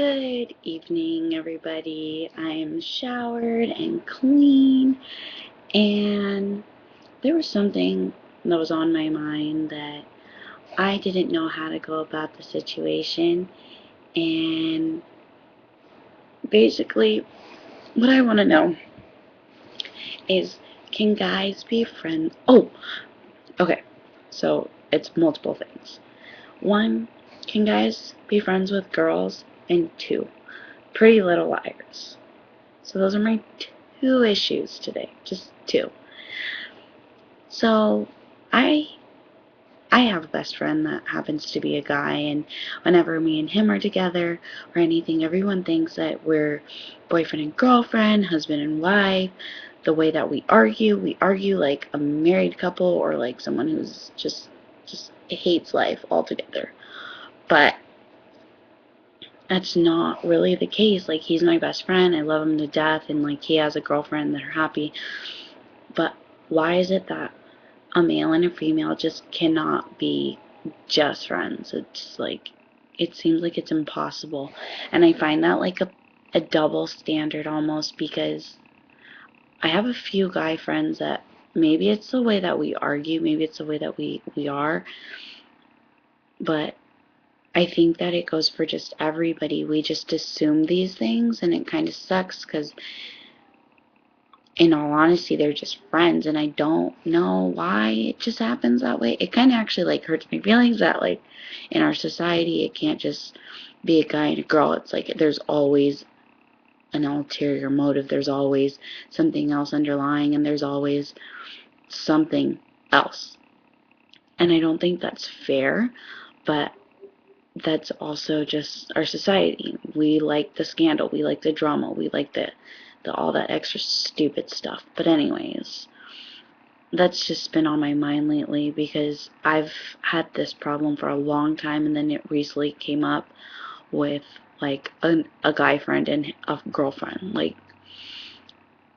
Good evening, everybody. I'm showered and clean, and there was something that was on my mind that I didn't know how to go about the situation. And basically, what I want to know is, can guys be friends? Oh, okay. So it's multiple things. One, can guys be friends with girls? And two, Pretty Little Liars. So those are my two issues today, just two. So I I have a best friend that happens to be a guy, and whenever me and him are together or anything, everyone thinks that we're boyfriend and girlfriend, husband and wife. The way that we argue like a married couple or like someone who's just hates life altogether. But that's not really the case. Like, he's my best friend. I love him to death, and like he has a girlfriend that are happy. But why is it that a male and a female just cannot be just friends? It's like, it seems like it's impossible. And I find that like a double standard almost, because I have a few guy friends that maybe it's the way that we argue, maybe it's the way that we are, but I think that it goes for just everybody. We just assume these things, and it kind of sucks because, in all honesty, they're just friends, and I don't know why it just happens that way. It kind of actually like hurts my feelings that like in our society it can't just be a guy and a girl. It's like there's always an ulterior motive. There's always something else underlying, and there's always something else. And I don't think that's fair, but that's also just our society. We like the scandal, we like the drama, we like the all that extra stupid stuff. But anyways, that's just been on my mind lately because I've had this problem for a long time, and then it recently came up with like a guy friend and a girlfriend. Like,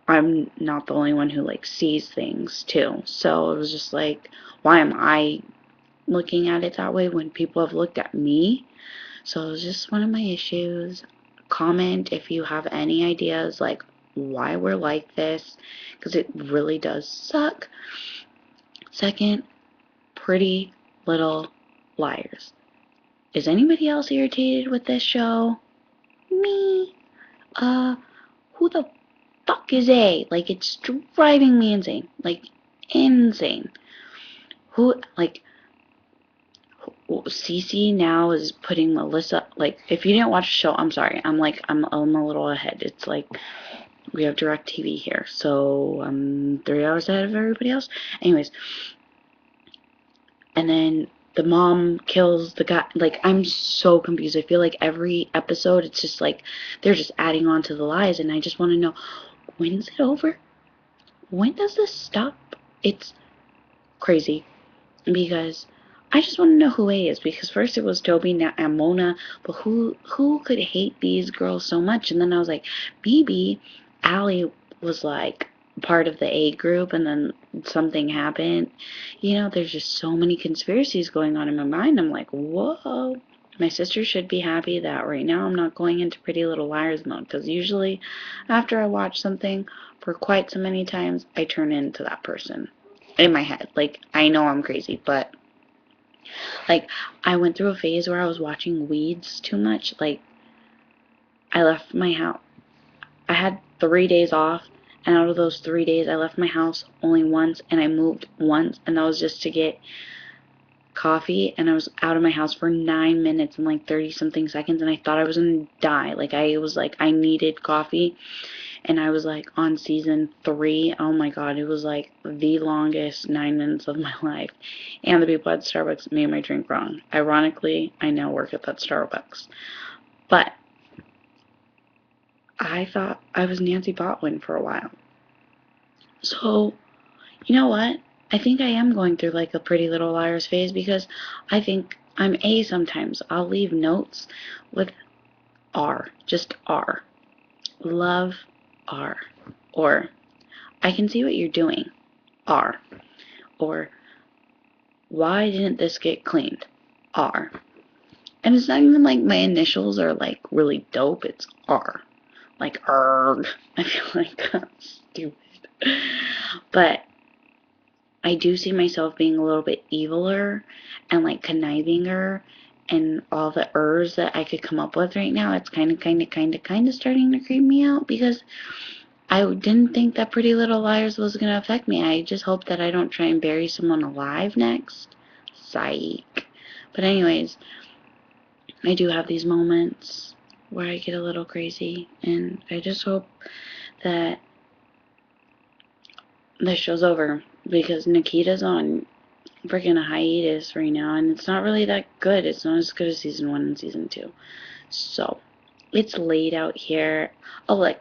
I'm not the only one who like sees things too. So it was just like, why am I looking at it that way when people have looked at me? So it's just one of my issues. Comment if you have any ideas like why we're like this, because it really does suck. Second, Pretty Little Liars. Is anybody else irritated with this show? Me. Uh, who the fuck is A? Like, it's driving me insane. Like, insane. Who, like, Cece now is putting Melissa, like, if you didn't watch the show, I'm sorry. I'm a little ahead. It's like, we have DirecTV here, so I'm 3 hours ahead of everybody else. Anyways, and then the mom kills the guy. Like, I'm so confused. I feel like every episode, it's just like, they're just adding on to the lies, and I just want to know, when's it over? When does this stop? It's crazy, because I just want to know who A is, because first it was Toby and Mona, but who could hate these girls so much? And then I was like, maybe Allie was like part of the A group, and then something happened. There's just so many conspiracies going on in my mind. I'm like, whoa. My sister should be happy that right now I'm not going into Pretty Little Liars mode, because usually after I watch something for quite so many times, I turn into that person in my head. Like, I know I'm crazy, but like, I went through a phase where I was watching Weeds too much. Like, I left my house. I had 3 days off, and out of those 3 days, I left my house only once, and I moved once, and that was just to get coffee, and I was out of my house for 9 minutes and like 30 something seconds, and I thought I was gonna die. Like, I was like, I needed coffee, and I was like on season 3. Oh my god, it was like the longest 9 minutes of my life. And the people at Starbucks made my drink wrong. Ironically, I now work at that Starbucks. But I thought I was Nancy Botwin for a while. So, you know what? I think I am going through like a Pretty Little Liars phase, because I think I'm A sometimes. I'll leave notes with R, just R. Love R. Or, I can see what you're doing. R. Or, why didn't this get cleaned? R. And it's not even like my initials are like really dope. It's R. Like erg. I feel like that's stupid. But I do see myself being a little bit eviler and like connivinger and all the ers that I could come up with right now. It's kind of starting to creep me out because I didn't think that Pretty Little Liars was going to affect me. I just hope that I don't try and bury someone alive next. Psych. But anyways, I do have these moments where I get a little crazy, and I just hope that this show's over because Nikita's on freaking a hiatus right now, and it's not really that good. It's not as good as season 1 and season 2. So, it's laid out here. Oh, look,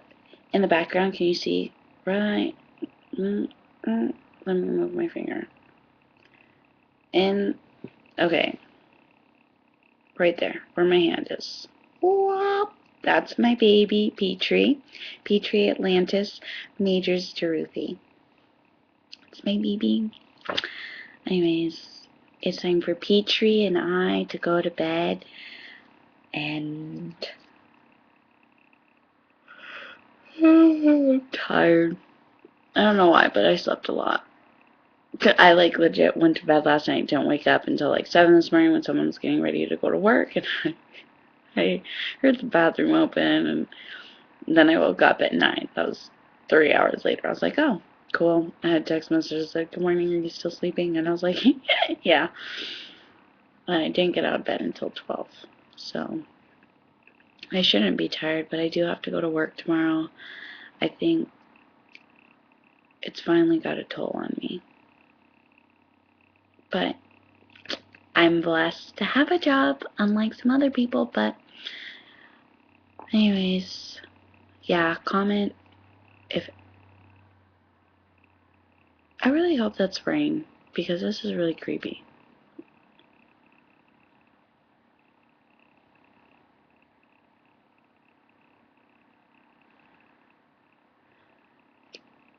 in the background, can you see? Right. Let me move my finger. And, okay. Right there, where my hand is. Whoop. That's my baby, Petrie. Petrie Atlantis Majors to Ruthie. It's my baby. Anyways, it's time for Petrie and I to go to bed. And I'm tired. I don't know why, but I slept a lot. I like legit went to bed last night, didn't wake up until like 7 this morning when someone was getting ready to go to work, and I heard the bathroom open, and then I woke up at 9. That was 3 hours later. I was like, oh, cool. I had text messages like, good morning, are you still sleeping? And I was like, yeah. I didn't get out of bed until 12, so I shouldn't be tired, but I do have to go to work tomorrow. I think it's finally got a toll on me. But I'm blessed to have a job, unlike some other people. But anyways, yeah, comment if... I really hope that's rain, because this is really creepy.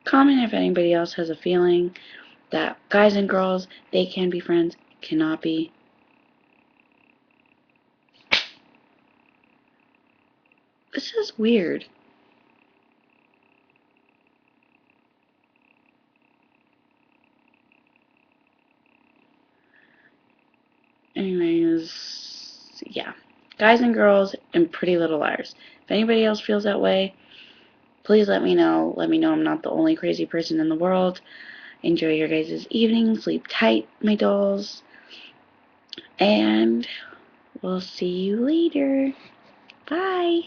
Comment if anybody else has a feeling that guys and girls, they can be friends, cannot be. This is weird. Anyways, yeah. Guys and girls and Pretty Little Liars. If anybody else feels that way, please let me know. Let me know I'm not the only crazy person in the world. Enjoy your guys' evening. Sleep tight, my dolls. And we'll see you later. Bye.